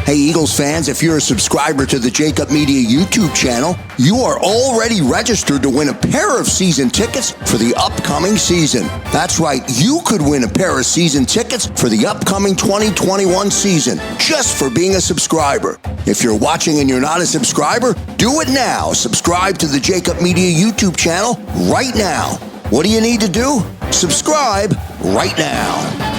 Hey, Eagles fans, if you're a subscriber to the JAKIB Media YouTube channel, you are already registered to win a pair of season tickets for the upcoming season. That's right, you could win a pair of season tickets for the upcoming 2021 season just for being a subscriber. If you're watching and you're not a subscriber, do it now. Subscribe to the JAKIB Media YouTube channel right now. What do you need to do? Subscribe right now.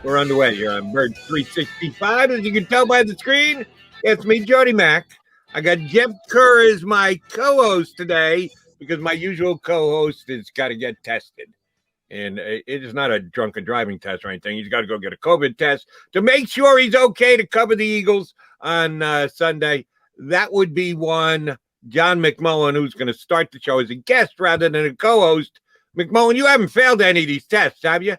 We're underway here on Bird 365. As you can tell by the screen, it's me, Jody Mack. I got Jeff Kerr as my co-host today because my usual co-host has got to get tested. And it is not a drunken driving test or anything. He's got to go get a COVID test to make sure he's okay to cover the Eagles on Sunday. That would be one John McMullen, who's going to start the show as a guest rather than a co-host. McMullen, you haven't failed any of these tests, have you?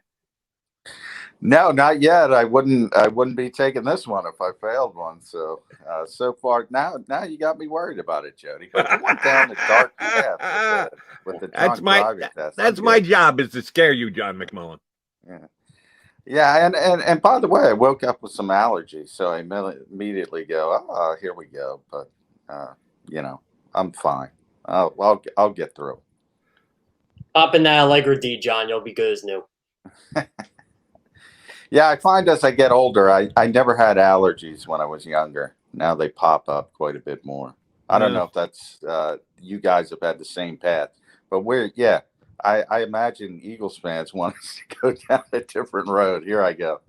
No, not yet. I wouldn't be taking this one if I failed one. So, so far now you got me worried about it, Jody. But you went down the dark path with the drunk driving test. That's my job, is to scare you, John McMullen. Yeah, and by the way, I woke up with some allergies, so I immediately go, oh, here we go. But I'm fine. I'll get through. Pop in that Allegra D, John. You'll be good as new. Yeah, I find as I get older, I never had allergies when I was younger. Now they pop up quite a bit more. I don't know if that's you guys have had the same path, but I imagine Eagles fans want us to go down a different road. Here I go.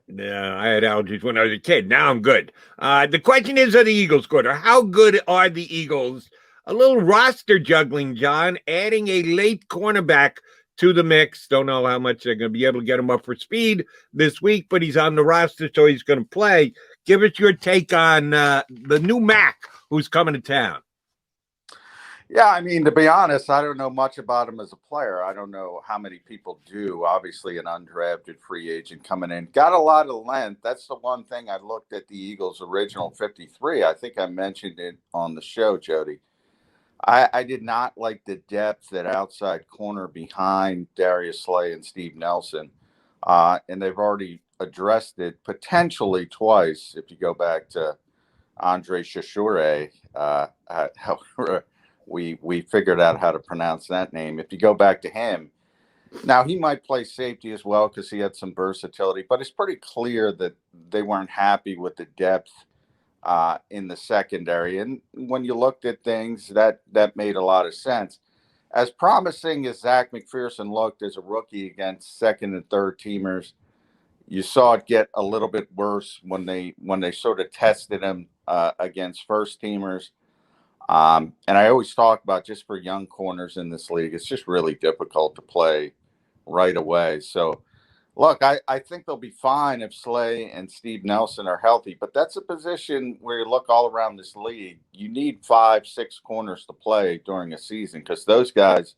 Yeah, I had allergies when I was a kid. Now I'm good. The question is, are the Eagles good, or how good are the Eagles? A little roster juggling, John, adding a late cornerback to the mix. Don't know how much they're going to be able to get him up for speed this week, but he's on the roster, so he's going to play. Give us your take on the new Mac who's coming to town. Yeah, I mean, to be honest, I don't know much about him as a player. I don't know how many people do. Obviously, an undrafted free agent coming in. Got a lot of length. That's the one thing I looked at the Eagles' original 53. I think I mentioned it on the show, Jody. I did not like the depth at outside corner behind Darius Slay and Steve Nelson. And they've already addressed it potentially twice. If you go back to Andre Chachure, however, we figured out how to pronounce that name. If you go back to him, now he might play safety as well because he had some versatility, but it's pretty clear that they weren't happy with the depth in the secondary. And when you looked at things, that made a lot of sense. As promising as Zach McPherson looked as a rookie against second and third teamers, you saw it get a little bit worse when they sort of tested him against first teamers. And I always talk about, just for young corners in this league, it's just really difficult to play right away. So look, I think they'll be fine if Slay and Steve Nelson are healthy, but that's a position where you look all around this league, you need 5-6 corners to play during a season, because those guys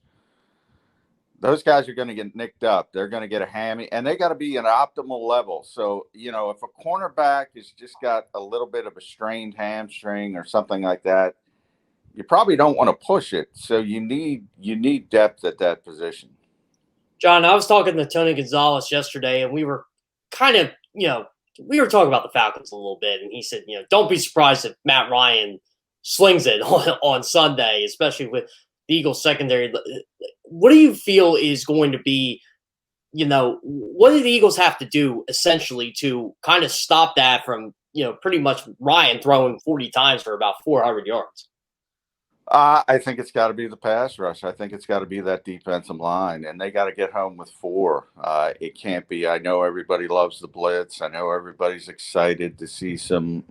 are going to get nicked up. They're going to get a hammy, and they got to be at optimal level. So, if a cornerback has just got a little bit of a strained hamstring or something like that, you probably don't want to push it. So you need depth at that position. John, I was talking to Tony Gonzalez yesterday, and we were kind of, we were talking about the Falcons a little bit, and he said, don't be surprised if Matt Ryan slings it on Sunday, especially with the Eagles secondary. What do you feel is going to be, what do the Eagles have to do essentially to kind of stop that from, pretty much Ryan throwing 40 times for about 400 yards? I think it's got to be the pass rush. I think it's got to be that defensive line, and they got to get home with 4. It can't be. I know everybody loves the blitz. I know everybody's excited to see some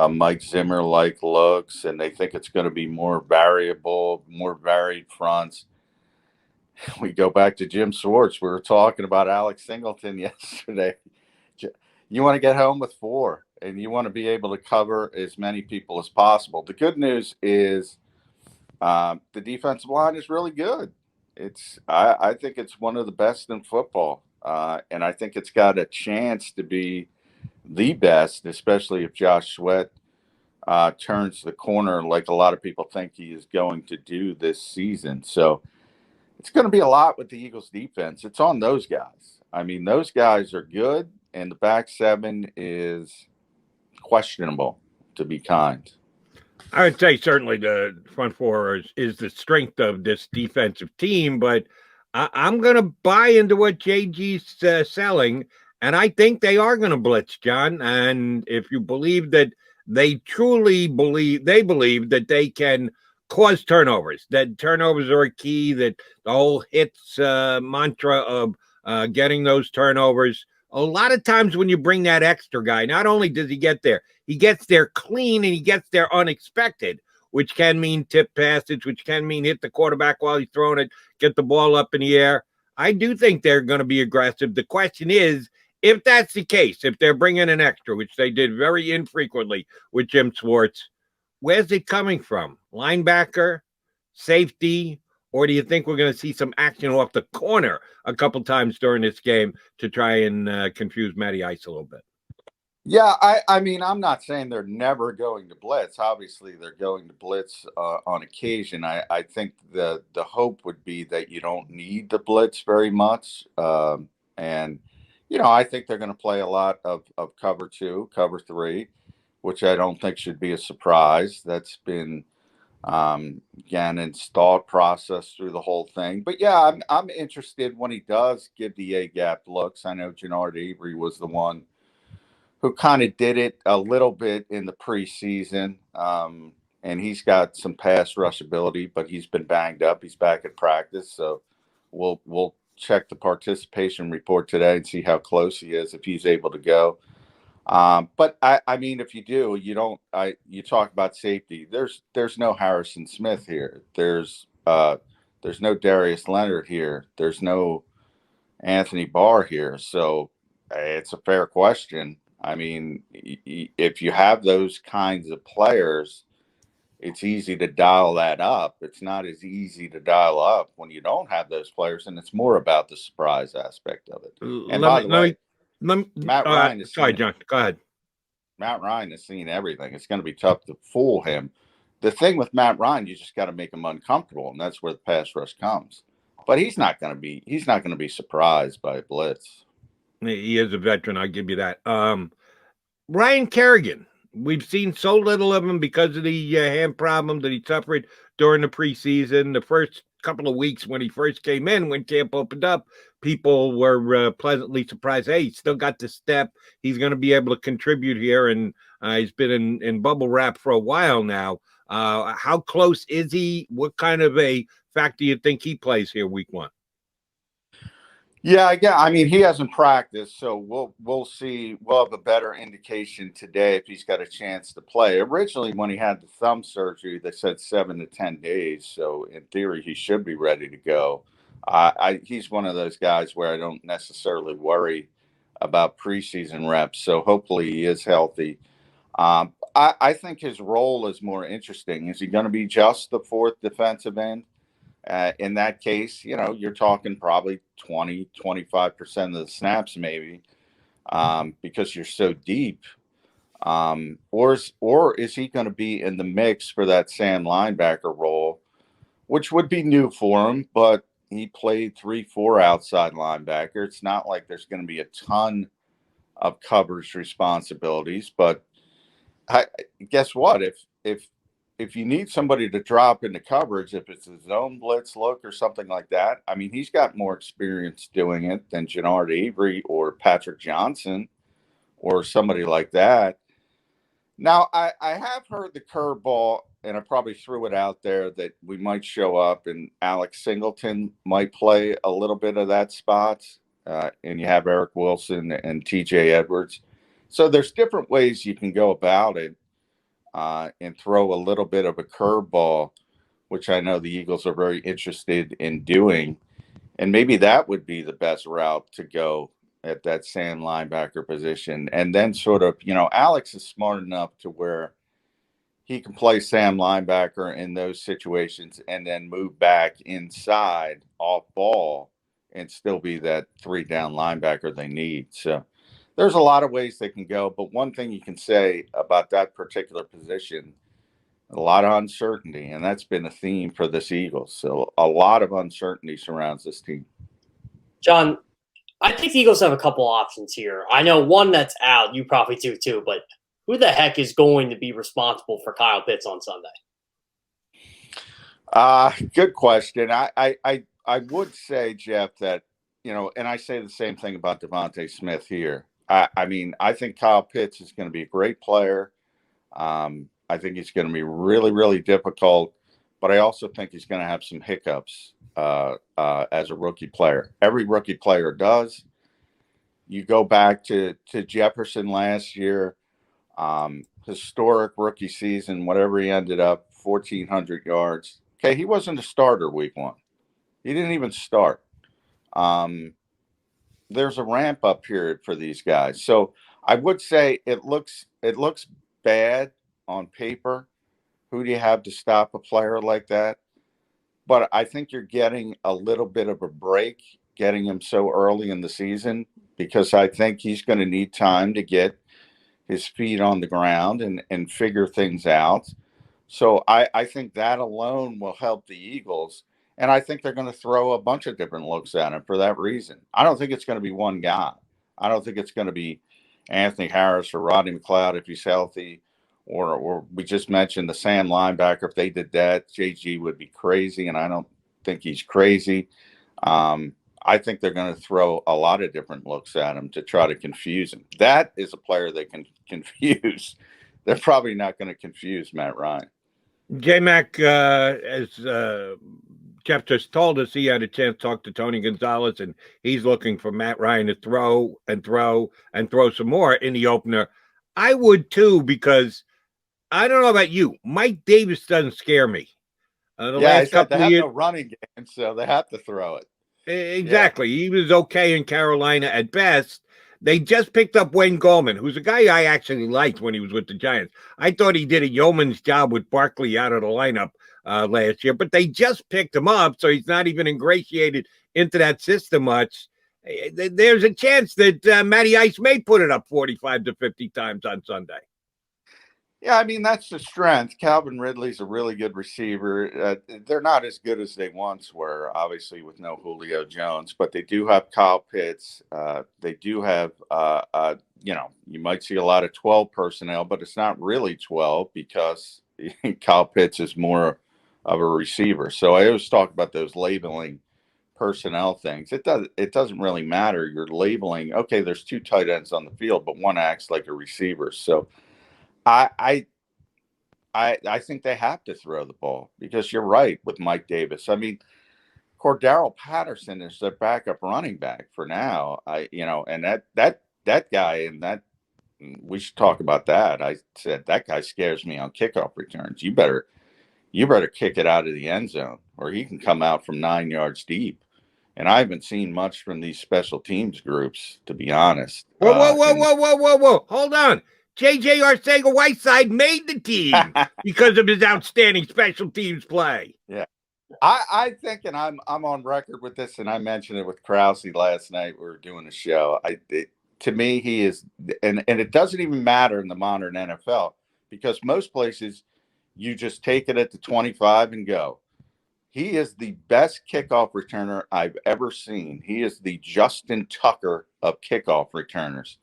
Mike Zimmer-like looks, and they think it's going to be more variable, more varied fronts. We go back to Jim Swartz. We were talking about Alex Singleton yesterday. You want to get home with 4, and you want to be able to cover as many people as possible. The good news is, the defensive line is really good. I think it's one of the best in football. And I think it's got a chance to be the best, especially if Josh Sweat turns the corner like a lot of people think he is going to do this season. So it's going to be a lot with the Eagles defense. It's on those guys. I mean, those guys are good, and the back seven is questionable, to be kind. I would say certainly the front four is the strength of this defensive team, but I'm going to buy into what JG's selling, and I think they are going to blitz, John. And if you believe that they truly believe that they can cause turnovers, that turnovers are a key, that the whole hits mantra of getting those turnovers. A lot of times when you bring that extra guy, not only does he get there, he gets there clean and he gets there unexpected, which can mean tip passes, which can mean hit the quarterback while he's throwing it, get the ball up in the air. I do think they're going to be aggressive. The question is, if that's the case, if they're bringing an extra, which they did very infrequently with Jim Schwartz, where's it coming from? Linebacker, safety, or do you think we're going to see some action off the corner a couple times during this game to try and confuse Matty Ice a little bit? Yeah, I mean, I'm not saying they're never going to blitz. Obviously, they're going to blitz on occasion. I think the hope would be that you don't need the blitz very much. And, I think they're going to play a lot of cover 2, cover 3, which I don't think should be a surprise. That's been Gannon's thought process through the whole thing. But yeah, I'm interested when he does give the A-gap looks. I know Jannard Avery was the one who kind of did it a little bit in the preseason. And he's got some pass rush ability, but he's been banged up. He's back at practice. So we'll check the participation report today and see how close he is, if he's able to go. But I mean, if you do, you talk about safety. There's no Harrison Smith here. There's no Darius Leonard here. There's no Anthony Barr here. So it's a fair question. I mean, if you have those kinds of players, it's easy to dial that up. It's not as easy to dial up when you don't have those players, and it's more about the surprise aspect of it. And by the way, Matt Ryan is sorry, John. Go ahead. Matt Ryan has seen everything. It's going to be tough to fool him. The thing with Matt Ryan, you just got to make him uncomfortable, and that's where the pass rush comes. But he's not going to be surprised by a blitz. He is a veteran. I'll give you that. Ryan Kerrigan. We've seen so little of him because of the hand problem that he suffered during the preseason. The first couple of weeks when he first came in, when camp opened up, people were pleasantly surprised. Hey, he's still got the step. He's going to be able to contribute here, and he's been in bubble wrap for a while now. How close is he? What kind of a factor do you think he plays here week 1? Yeah, I mean, he hasn't practiced, so we'll see. We'll have a better indication today if he's got a chance to play. Originally, when he had the thumb surgery, they said 7 to 10 days. So in theory, he should be ready to go. He's one of those guys where I don't necessarily about preseason reps. So hopefully he is healthy. I think his role is more interesting. Is he going to be just the 4th defensive end? In that case, you're talking probably 20-25% of the snaps, maybe, because you're so deep. Or is he going to be in the mix for that Sam linebacker role, which would be new for him, but he played 3-4 outside linebacker. It's not like there's going to be a ton of coverage responsibilities, but guess what? If you need somebody to drop into coverage, if it's a zone blitz look or something like that, I mean, he's got more experience doing it than Jannard Avery or Patrick Johnson or somebody like that. Now, I have heard the curveball, and I probably threw it out there, that we might show up and Alex Singleton might play a little bit of that spot, and you have Eric Wilson and TJ Edwards. So there's different ways you can go about it. And throw a little bit of a curveball, which I know the Eagles are very interested in doing. And maybe that would be the best route to go at that Sam linebacker position. And then sort of, Alex is smart enough to where he can play Sam linebacker in those situations and then move back inside off ball and still be that 3-down linebacker they need. So there's a lot of ways they can go. But one thing you can say about that particular position, a lot of uncertainty, and that's been a theme for this Eagles. So a lot of uncertainty surrounds this team. John, I think the Eagles have a couple options here. I know one that's out. You probably do too. But who the heck is going to be responsible for Kyle Pitts on Sunday? Good question. I would say, Jeff, that, and I say the same thing about Devontae Smith here. I mean, I think Kyle Pitts is going to be a great player. I think he's going to be really, really difficult, but I also think he's going to have some hiccups as a rookie player. Every rookie player does. You go back to Jefferson last year, historic rookie season, whatever he ended up, 1,400 yards. Okay, he wasn't a starter week one. He didn't even start. There's a ramp up period for these guys. So I would say it looks bad on paper. Who do you have to stop a player like that? But I think you're getting a little bit of a break getting him so early in the season, because I think he's going to need time to get his feet on the ground and figure things out. So I think that alone will help the Eagles. And I think they're going to throw a bunch of different looks at him for that reason. I don't think it's going to be one guy. I don't think it's going to be Anthony Harris or Rodney McLeod if he's healthy, or we just mentioned the Sam linebacker. If they did that, JG would be crazy, and I don't think he's crazy. I think they're going to throw a lot of different looks at him to try to confuse him. That is a player they can confuse. They're probably not going to confuse Matt Ryan. J-Mac, as Jeff just told us, he had a chance to talk to Tony Gonzalez, and he's looking for Matt Ryan to throw and throw and throw some more in the opener. I would too, because I don't know about you. Mike Davis doesn't scare me. Last couple of years, no running game, so they have to throw it. Exactly. Yeah. He was okay in Carolina at best. They just picked up Wayne Gallman, who's a guy I actually liked when he was with the Giants. I thought he did a yeoman's job with Barkley out of the lineup last year, but they just picked him up, so he's not even ingratiated into that system much. There's a chance that Matty Ice may put it up 45 to 50 times on Sunday. Yeah, I mean, that's the strength. Calvin Ridley's a really good receiver. They're not as good as they once were, obviously, with no Julio Jones, but they do have Kyle Pitts. They do have, you might see a lot of 12 personnel, but it's not really 12 because Kyle Pitts is more of a receiver. So I always talk about those labeling personnel things. It doesn't really matter. You're labeling, okay, there's two tight ends on the field, but one acts like a receiver. So I think they have to throw the ball, because you're right with Mike Davis. I mean, Cordero Patterson is their backup running back for now. And that guy, and that we should talk about that. I said that guy scares me on kickoff returns. You better kick it out of the end zone, or he can come out from 9 yards deep. And I haven't seen much from these special teams groups, to be honest. Whoa. Hold on. J.J. Arcega-Whiteside made the team because of his outstanding special teams play. Yeah. I think, and I'm on record with this, and I mentioned it with Krause last night. We were doing a show. To me, he is, and it doesn't even matter in the modern NFL, because most places you just take it at the 25 and go. He is the best kickoff returner I've ever seen. He is the Justin Tucker of kickoff returners.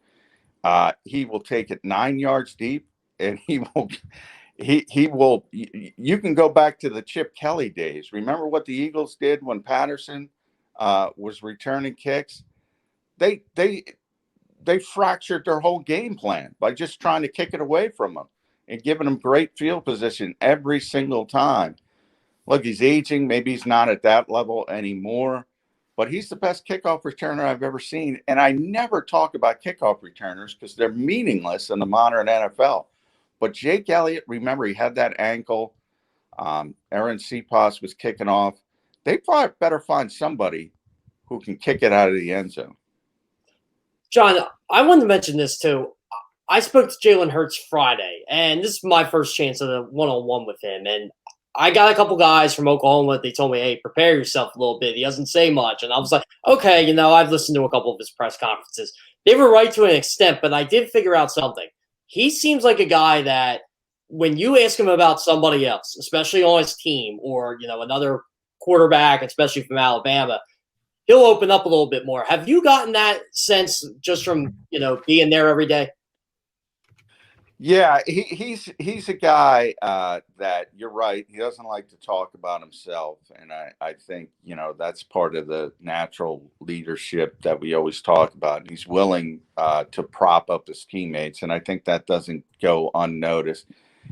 He will take it 9 yards deep, and he will. You can go back to the Chip Kelly days. Remember what the Eagles did when Patterson was returning kicks? They fractured their whole game plan by just trying to kick it away from him and giving him great field position every single time. Look, he's aging. Maybe he's not at that level anymore, but he's the best kickoff returner I've ever seen. And I never talk about kickoff returners because they're meaningless in the modern NFL. But Jake Elliott, remember, he had that ankle. Aaron Cepas was kicking off. They probably better find somebody who can kick it out of the end zone. John, I wanted to mention this too. I spoke to Jalen Hurts Friday, and this is my first chance at a one-on-one with him. And I got a couple guys from Oklahoma. They told me, hey, prepare yourself a little bit. He doesn't say much. And I was like, okay, I've listened to a couple of his press conferences. they were right to an extent, but I did figure out something. He seems like a guy that when you ask him about somebody else, especially on his team or, another quarterback, especially from Alabama, he'll open up a little bit more. Have you gotten that sense just from, being there every day? Yeah, he's a guy that you're right. He doesn't like to talk about himself, and I think that's part of the natural leadership that we always talk about. And he's willing to prop up his teammates, and I think that doesn't go unnoticed.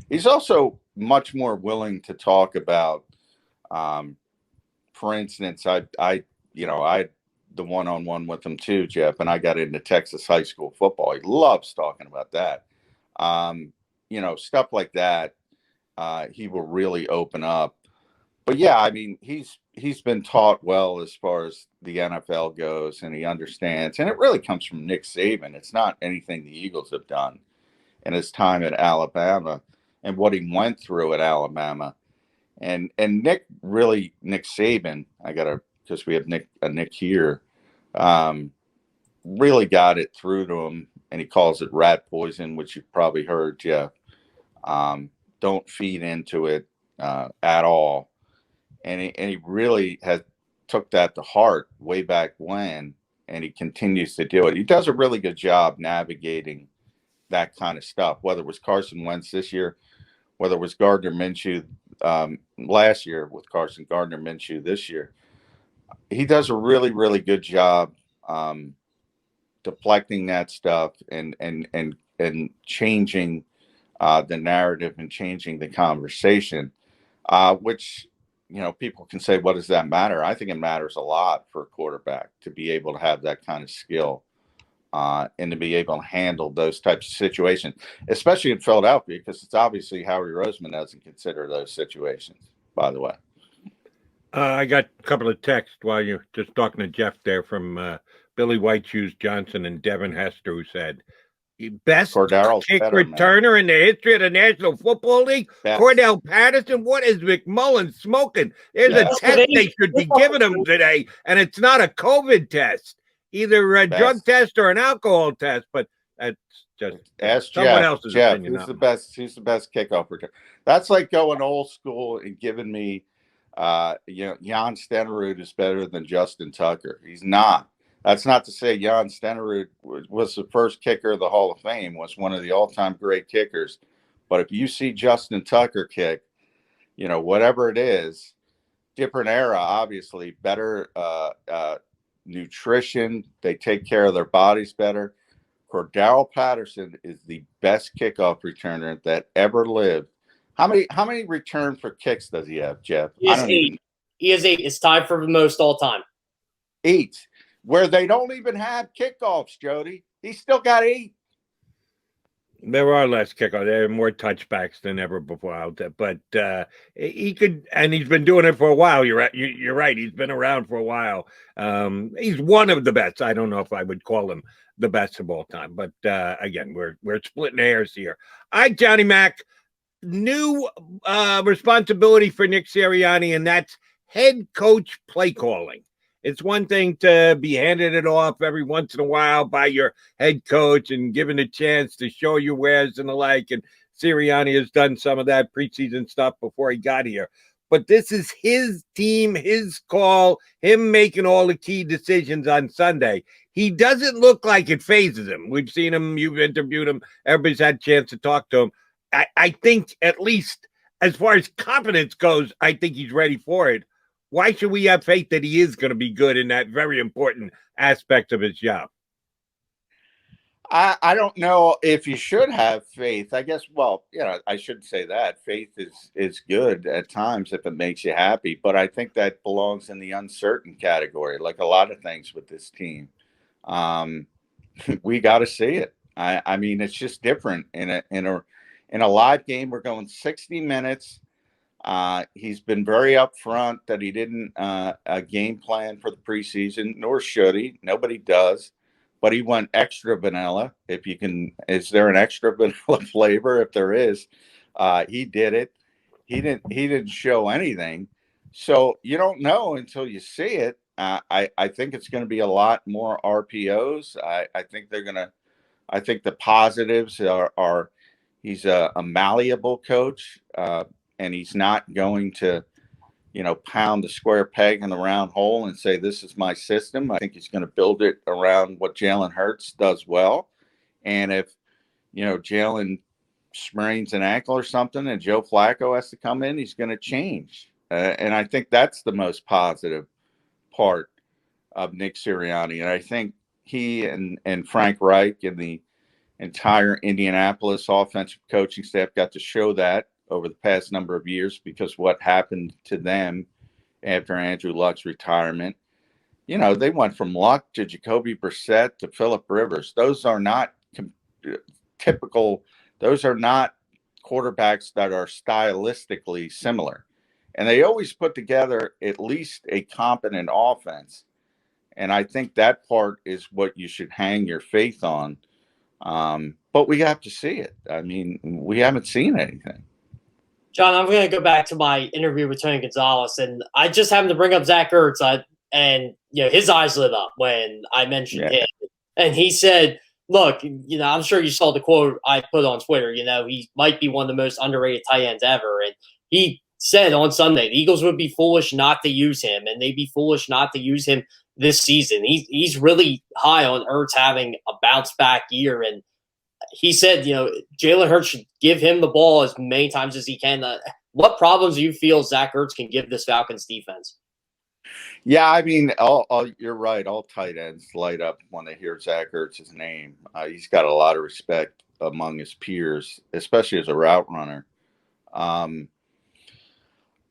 He's also much more willing to talk about, for instance, I I the one-on-one with him too, Jeff, and I got into Texas high school football. He loves talking about that. Stuff like that, he will really open up. But yeah, I mean, he's been taught well as far as the NFL goes, and he understands. And it really comes from Nick Saban. It's not anything the Eagles have done in his time at Alabama and what he went through at Alabama. And Nick Saban, because we have Nick here, really got it through to him. And he calls it rat poison, which you've probably heard, Jeff. Don't feed into it at all. And he really has took that to heart way back when, and he continues to do it. He does a really good job navigating that kind of stuff, whether it was Carson Wentz this year, whether it was Gardner Minshew last year with Gardner Minshew this year. He does a really, really good job deflecting that stuff and changing the narrative and changing the conversation, which people can say, what does that matter? I think it matters a lot for a quarterback to be able to have that kind of skill and to be able to handle those types of situations, especially in Philadelphia, because it's obviously Howie Roseman doesn't consider those situations, by the way. I got a couple of texts while you're just talking to Jeff there from Billy White Shoes Johnson and Devin Hester, who said, best kick returner in the history of the National Football League, Cordell Patterson. What is McMullen smoking? There's a test they should be giving him today, and it's not a COVID test, either a drug test or an alcohol test. But that's just someone else's opinion. Who's the best kickoff returner? That's like going old school and giving me, Jan Stenerud is better than Justin Tucker. He's not. That's not to say Jan Stenerud was the first kicker of the Hall of Fame, was one of the all-time great kickers. But if you see Justin Tucker kick, whatever it is, different era, obviously, better nutrition. They take care of their bodies better. Cordell Patterson is the best kickoff returner that ever lived. How many return for kicks does he have, Jeff? He has 8. He has 8. It's tied for the most all time. 8. Where they don't even have kickoffs, Jody. He's still got 8. There are less kickoffs. There are more touchbacks than ever before out there. But he could, and he's been doing it for a while. You're right. He's been around for a while. He's one of the best. I don't know if I would call him the best of all time. But again, we're splitting hairs here. All right, Johnny Mac. New responsibility for Nick Sirianni, and that's head coach play calling. It's one thing to be handed it off every once in a while by your head coach and given a chance to show your wares and the like. And Sirianni has done some of that preseason stuff before he got here. But this is his team, his call, him making all the key decisions on Sunday. He doesn't look like it phases him. We've seen him. You've interviewed him. Everybody's had a chance to talk to him. I think, at least as far as confidence goes, I think he's ready for it. Why should we have faith that he is going to be good in that very important aspect of his job? I don't know if you should have faith. I guess, I shouldn't say that. Faith is good at times if it makes you happy, but I think that belongs in the uncertain category, like a lot of things with this team. We got to see it. I mean, it's just different in a live game. We're going 60 minutes. He's been very upfront that he didn't game plan for the preseason, nor should he. Nobody does. But he went extra vanilla. If you can, is there an extra vanilla flavor? If there is, he did it. He didn't show anything. So you don't know until you see it. I think it's going to be a lot more RPOs. I think they're going to. I think the positives are he's a malleable coach, and he's not going to, pound the square peg in the round hole and say, this is my system. I think he's going to build it around what Jalen Hurts does well. And if, Jalen sprains an ankle or something and Joe Flacco has to come in, he's going to change. And I think that's the most positive part of Nick Sirianni. And I think he and Frank Reich and the entire Indianapolis offensive coaching staff got to show that over the past number of years, because what happened to them after Andrew Luck's retirement, they went from Luck to Jacoby Brissett to Phillip Rivers. Those are not typical. Those are not quarterbacks that are stylistically similar. And they always put together at least a competent offense. And I think that part is what you should hang your faith on. But we have to see it. I mean, we haven't seen anything. John, I'm going to go back to my interview with Tony Gonzalez, and I just happened to bring up Zach Ertz, and his eyes lit up when I mentioned him. And he said, look, I'm sure you saw the quote I put on Twitter, he might be one of the most underrated tight ends ever. And he said on Sunday, the Eagles would be foolish not to use him, and they'd be foolish not to use him this season. He's really high on Ertz having a bounce back year. And he said, Jalen Hurts should give him the ball as many times as he can. What problems do you feel Zach Ertz can give this Falcons defense? Yeah, I mean, you're right. All tight ends light up when they hear Zach Ertz's name. He's got a lot of respect among his peers, especially as a route runner.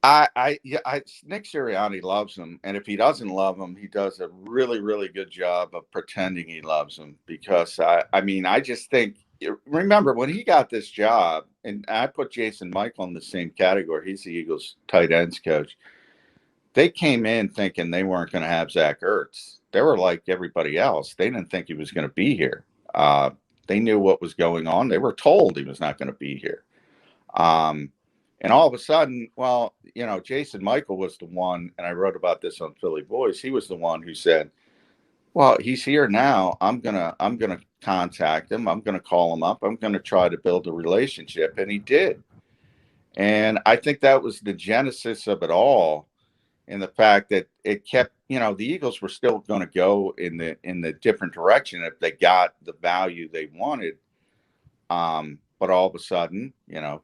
Nick Sirianni loves him, and if he doesn't love him, he does a really, really good job of pretending he loves him. Because I just think, remember when he got this job, and I put Jason Michael in the same category. He's the Eagles tight ends coach. They came in thinking they weren't going to have Zach Ertz. They were like everybody else. They didn't think he was going to be here. They knew what was going on. They were told he was not going to be here. And all of a sudden, Jason Michael was the one, and I wrote about this on Philly Voice. He was the one who said, well, he's here now. I'm gonna contact him. I'm gonna call him up. I'm gonna try to build a relationship. And he did. And I think that was the genesis of it all, in the fact that it kept, the Eagles were still going to go in the different direction if they got the value they wanted. But all of a sudden,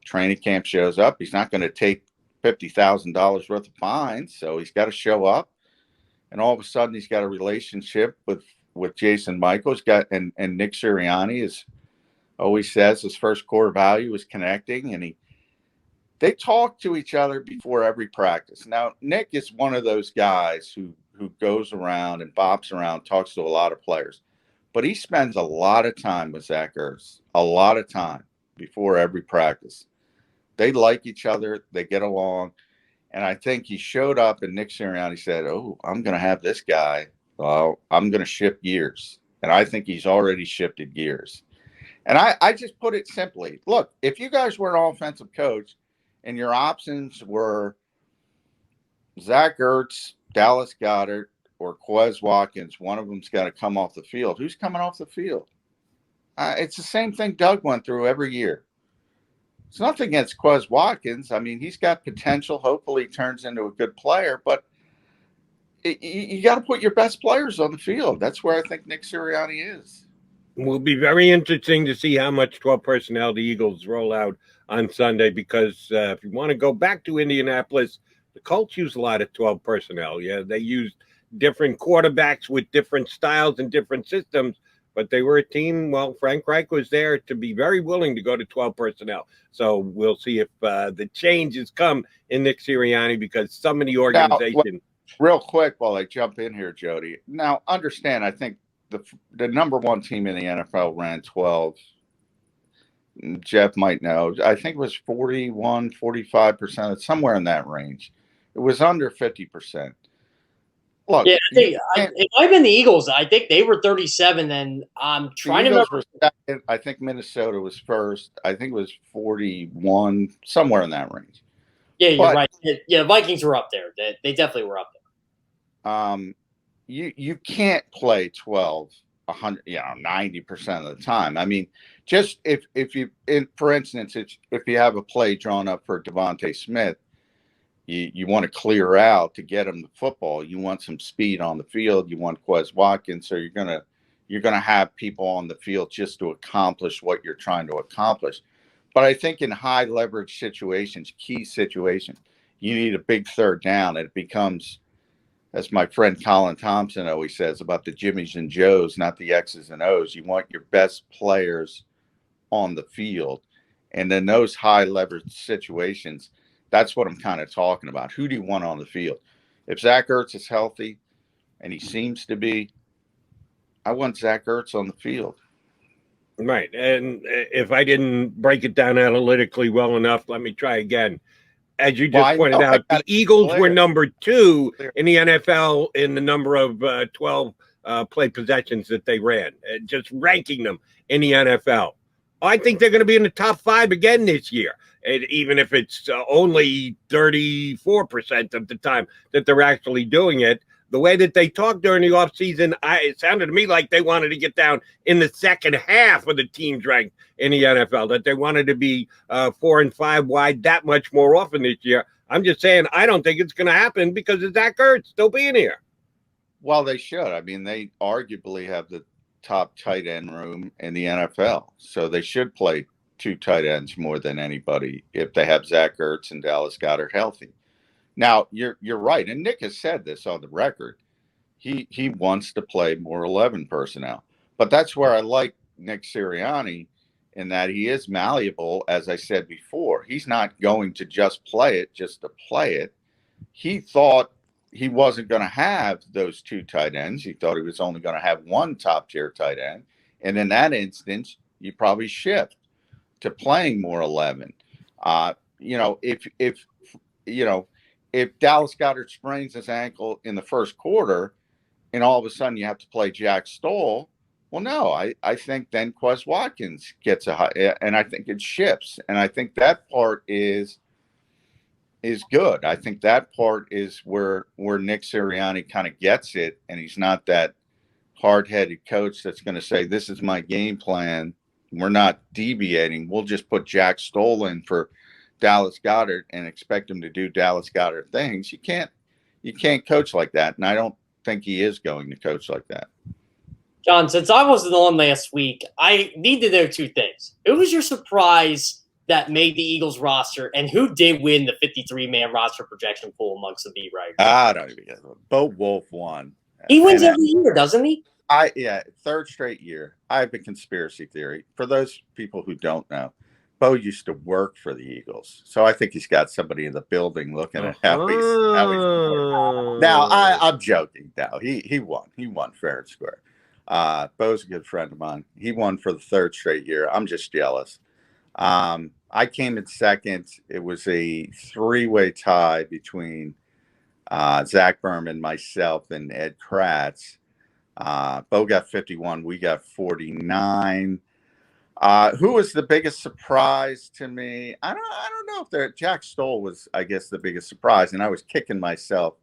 training camp shows up. He's not going to take $50,000 worth of fines, so he's got to show up. And all of a sudden, he's got a relationship with Jason Michael. And Nick Sirianni always says his first core value is connecting, and they talk to each other before every practice. Now, Nick is one of those guys who goes around and bops around, talks to a lot of players, but he spends a lot of time with Zach Ertz, a lot of time before every practice. They like each other. They get along. And I think he showed up, and Nick Sirianni said, oh, I'm going to have this guy. Well, I'm going to shift gears. And I think he's already shifted gears. And I just put it simply. Look, if you guys were an offensive coach and your options were Zach Ertz, Dallas Goedert, or Quez Watkins, one of them's got to come off the field. Who's coming off the field? It's the same thing Doug went through every year. It's nothing against Quez Watkins. I mean, he's got potential. Hopefully he turns into a good player, but you got to put your best players on the field. That's where I think Nick Sirianni is. It will be very interesting to see how much 12 personnel the Eagles roll out on Sunday, because if you want to go back to Indianapolis, the Colts use a lot of 12 personnel. Yeah, they used different quarterbacks with different styles and different systems, but they were a team. Well, Frank Reich was there to be very willing to go to 12 personnel. So we'll see if the changes come in Nick Sirianni, because some of the organization. Real quick while I jump in here, Jody. Now, understand, I think the number one team in the NFL ran 12. Jeff might know. I think it was 41, 45%, somewhere in that range. It was under 50%. Look, yeah, I think it might have been the Eagles. I think they were 37, and I'm trying to remember. Second. I think Minnesota was first. I think it was 41, somewhere in that range. Yeah, you're right. Yeah, Vikings were up there. They definitely were up there. you can't play 12, 100, 90% of the time. I mean, just if you, for instance, if you have a play drawn up for Devontae Smith, you want to clear out to get him the football. You want some speed on the field. You want Quez Watkins, so you're gonna have people on the field just to accomplish what you're trying to accomplish. But I think in high leverage situations, key situations, you need a big third down. It becomes, as my friend Colin Thompson always says, about the Jimmies and Joes, not the X's and O's. You want your best players on the field. And in those high leverage situations, that's what I'm kind of talking about. Who do you want on the field? If Zach Ertz is healthy, and he seems to be, I want Zach Ertz on the field. Right. And if I didn't break it down analytically well enough, let me try again. As you just pointed out, the Eagles were number 2 in the NFL in the number of 12 play possessions that they ran, just ranking them in the NFL. I think they're going to be in the top 5 again this year, even if it's only 34% of the time that they're actually doing it. The way that they talked during the offseason, it sounded to me like they wanted to get down in the second half of the teams ranked in the NFL, that they wanted to be 4 and 5 wide that much more often this year. I'm just saying I don't think it's going to happen because of Zach Ertz still being here. Well, they should. I mean, they arguably have the top tight end room in the NFL, so they should play 2 tight ends more than anybody if they have Zach Ertz and Dallas Goedert healthy. Now, you're right, and Nick has said this on the record. He wants to play more 11 personnel, but that's where I like Nick Sirianni in that he is malleable. As I said before, he's not going to just play it just to play it. He thought he wasn't going to have those 2 tight ends. He thought he was only going to have 1 top tier tight end, and in that instance, you probably shift to playing more 11. If Dallas Goedert sprains his ankle in the first quarter and all of a sudden you have to play Jack Stoll, well, no, I think then Quez Watkins gets a high, and I think it shifts. And I think that part is good. I think that part is where Nick Sirianni kind of gets it, and he's not that hard-headed coach that's going to say, this is my game plan. We're not deviating. We'll just put Jack Stoll in for Dallas Goedert and expect him to do Dallas Goedert things. You can't coach like that, and I don't think he is going to coach like that. John, since I wasn't on last week, I need to know 2 things. Who was your surprise that made the Eagles roster, and who did win the 53-man roster projection pool amongst the beat writers? I don't even get it. Bo Wolf won. He wins every year, doesn't he? 3rd straight year. I have a conspiracy theory. For those people who don't know, Bo used to work for the Eagles, so I think he's got somebody in the building looking at how he's doing. Now, I'm joking. Now he won fair and square. Bo's a good friend of mine. He won for the 3rd straight year. I'm just jealous. I came in second. It was a 3-way tie between Zach Berman, myself, and Ed Kratz. Bo got 51. We got 49. Who was the biggest surprise to me? I don't know if Jack Stoll was, I guess, the biggest surprise, and I was kicking myself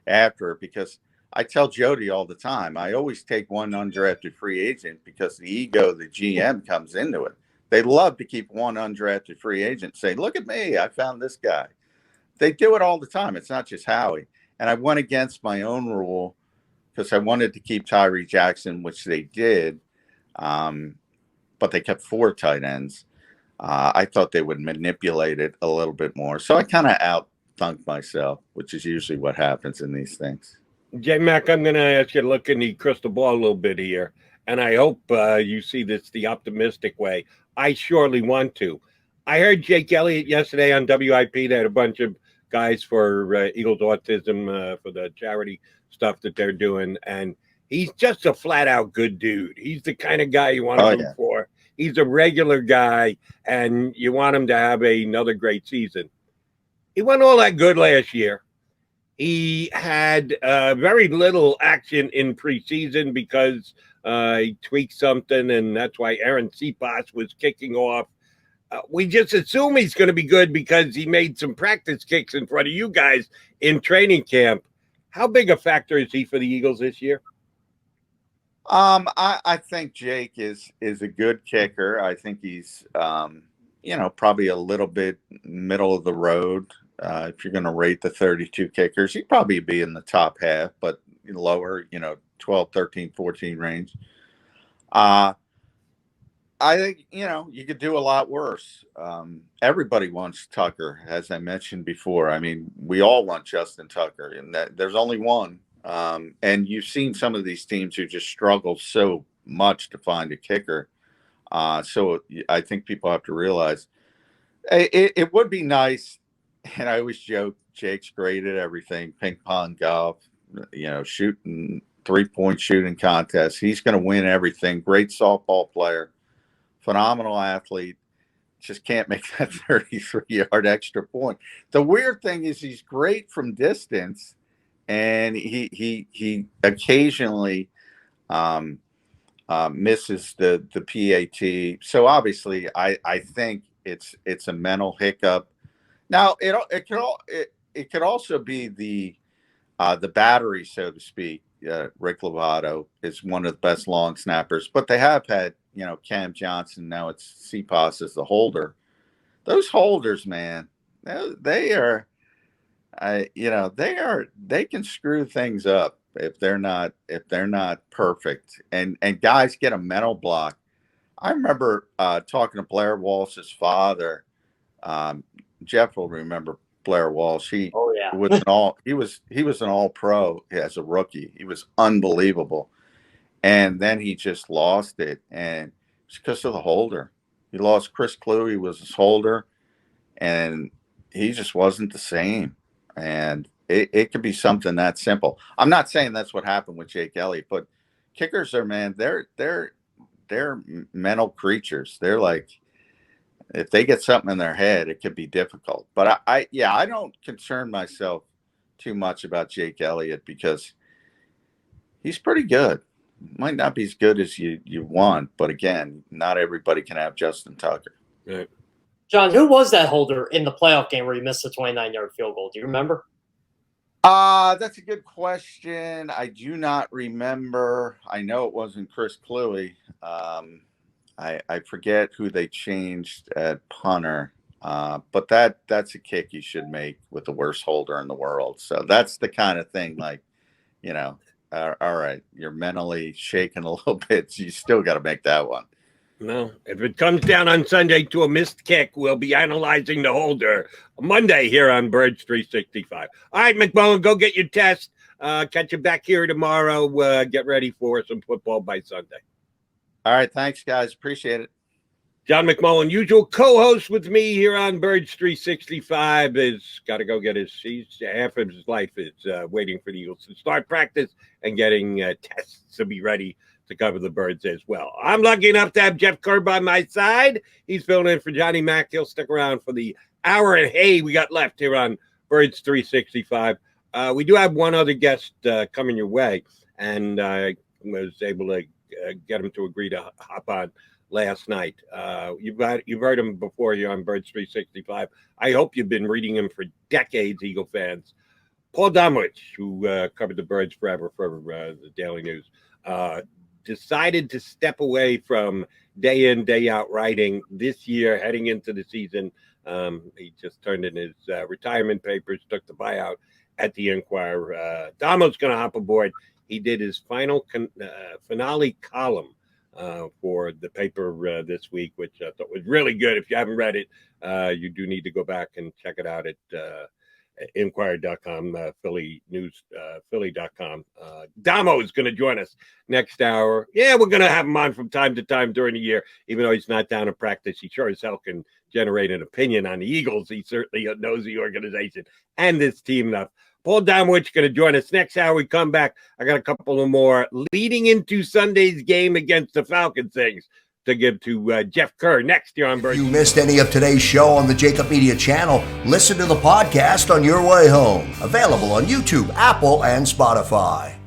after it because I tell Jody all the time, I always take one undrafted free agent because the ego of the GM comes into it. They love to keep one undrafted free agent, say, look at me, I found this guy. They do it all the time. It's not just Howie. And I went against my own rule because I wanted to keep Tyree Jackson, which they did. But they kept 4 tight ends. I thought they would manipulate it a little bit more. So I kind of out-thunked myself, which is usually what happens in these things. J-Mac, I'm going to ask you to look in the crystal ball a little bit here, and I hope you see this the optimistic way. I surely want to. I heard Jake Elliott yesterday on WIP. They had a bunch of guys for Eagles Autism for the charity stuff that they're doing, and he's just a flat-out good dude. He's the kind of guy you want to root for. He's a regular guy, and you want him to have another great season. He wasn't all that good last year. He had very little action in preseason because he tweaked something, and that's why Aaron Cepas was kicking off. We just assume he's going to be good because he made some practice kicks in front of you guys in training camp. How big a factor is he for the Eagles this year? I think Jake is a good kicker. I think he's probably a little bit middle of the road. If you're going to rate the 32 kickers, he'd probably be in the top half, but lower, 12, 13, 14 range. I think, you could do a lot worse. Everybody wants Tucker, as I mentioned before. I mean, we all want Justin Tucker, and that there's only one. And you've seen some of these teams who just struggle so much to find a kicker. So I think people have to realize it would be nice. And I always joke, Jake's great at everything, ping pong, golf, shooting, 3-point shooting contests. He's going to win everything. Great softball player, phenomenal athlete. Just can't make that 33-yard extra point. The weird thing is he's great from distance. And he occasionally misses the PAT. So obviously, I think it's a mental hiccup. Now it could also be the battery, so to speak. Rick Lovato is one of the best long snappers, but they have had Cam Johnson. Now it's CPOS as the holder. Those holders, man, they are. They can screw things up if they're not perfect, and guys get a mental block. I remember talking to Blair Walsh's father. Jeff will remember Blair Walsh. He was an all-pro as a rookie. He was unbelievable, and then he just lost it, and it's because of the holder. He lost Chris Cluey, was his holder, and he just wasn't the same. And it could be something that simple. I'm not saying that's what happened with Jake Elliott, but kickers are, man, they're mental creatures. They're like, if they get something in their head, it could be difficult. But I don't concern myself too much about Jake Elliott because he's pretty good. Might not be as good as you want, but again, not everybody can have Justin Tucker. Right. John, who was that holder in the playoff game where he missed the 29-yard field goal? Do you remember? That's a good question. I do not remember. I know it wasn't Chris Cluey. I forget who they changed at punter. But that's a kick you should make with the worst holder in the world. So that's the kind of thing, like, all right, you're mentally shaking a little bit. So you still got to make that one. No, if it comes down on Sunday to a missed kick, we'll be analyzing the holder Monday here on Birds 365. All right, McMullen, go get your test. Catch you back here tomorrow. Get ready for some football by Sunday. All right, thanks, guys. Appreciate it. John McMullen, usual co-host with me here on Birds 365, is got to go get half of his life is waiting for the Eagles to start practice and getting tests to be ready to cover the Birds as well. I'm lucky enough to have Jeff Kerr by my side. He's filling in for Johnny Mack. He'll stick around for the hour and hey we got left here on Birds 365. We do have one other guest coming your way, and I was able to get him to agree to hop on last night. You've heard him before here on Birds 365. I hope you've been reading him for decades, Eagle fans. Paul Domowitch, who covered the Birds forever for the Daily News, decided to step away from day in, day out writing this year, heading into the season. He just turned in his retirement papers, took the buyout at the Enquirer. Damo's going to hop aboard. He did his finale column for the paper this week, which I thought was really good. If you haven't read it, you do need to go back and check it out at Enquirer.com, Philly News, Philly.com. Damo is going to join us next hour. Yeah, we're going to have him on from time to time during the year, even though he's not down in practice. He sure as hell can generate an opinion on the Eagles. He certainly knows the organization and this team enough. Paul Domowitch going to join us next hour. We come back. I got a couple of more leading into Sunday's game against the Falcons things to give to Jeff Kerr next year on Birds. If you missed any of today's show on the JAKIB Media channel, listen to the podcast on your way home. Available on YouTube, Apple, and Spotify.